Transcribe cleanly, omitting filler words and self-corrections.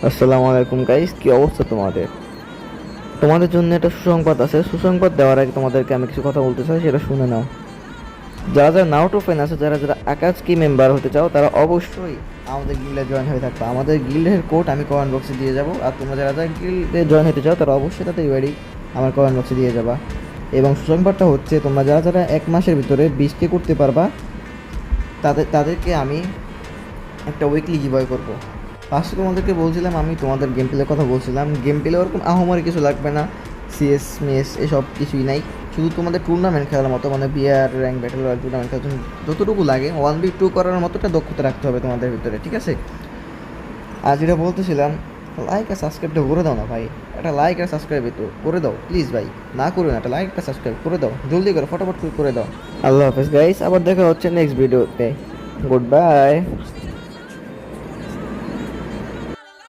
আসসালামু আলাইকুম গাইস, কি অবস্থা তোমাদের? তোমাদের জন্য একটা সুসংবাদ আছে। সুসংবাদ দেওয়ার আগে তোমাদেরকে আমি কিছু কথা বলতে চাই, সেটা শুনে নাও। যারা যারা নাউটো ফ্যান আছে, যারা যারা আকাজকি মেম্বার হতে চাও, তারা অবশ্যই আমাদের গিল্ডে জয়েন হয়ে থাকবে। আমাদের গিল্ডের কোড আমি কমেন্ট বক্সে দিয়ে যাবো। আর তোমরা যারা যারা গিল্ডে জয়েন হতে চাও, তারা অবশ্যই তাদের ইউআইডি আমার কমেন্ট বক্সে দিয়ে যাবা। এবং সুসংবাদটা হচ্ছে, তোমরা যারা যারা 1 মাসের ভিতরে 20কে করতে পারবা, তাদেরকে আমি একটা উইকলি গিভঅ্যাওয়ে করবো। ফার্স্টে তোমাদেরকে বলছিলাম, আমি তোমাদের গেম প্লের কথা বলছিলাম। গেম প্লে ওরকম আহামরি কিছু লাগবে না, সিএস মেস এসব কিছুই নাই। শুধু তোমাদের টুর্নামেন্ট খেলার মতো, মানে BR rank battle royale tournament খেলার জন্য যতটুকু লাগে 1v2 করার মতোটা দক্ষতা রাখতে হবে তোমাদের ভিতরে, ঠিক আছে? আর যেটা বলতেছিলাম, লাইক আর সাবস্ক্রাইবটা করে দাও না ভাই। একটা লাইক আর সাবস্ক্রাইব তো করে দাও প্লিজ ভাই, না করো না, একটা লাইক আর সাবস্ক্রাইব করে দাও, জলদি করে ফটাফট করে দাও। আল্লাহ হাফেজ গাইস, আবার দেখা হচ্ছে নেক্সট ভিডিওতে। Good bye.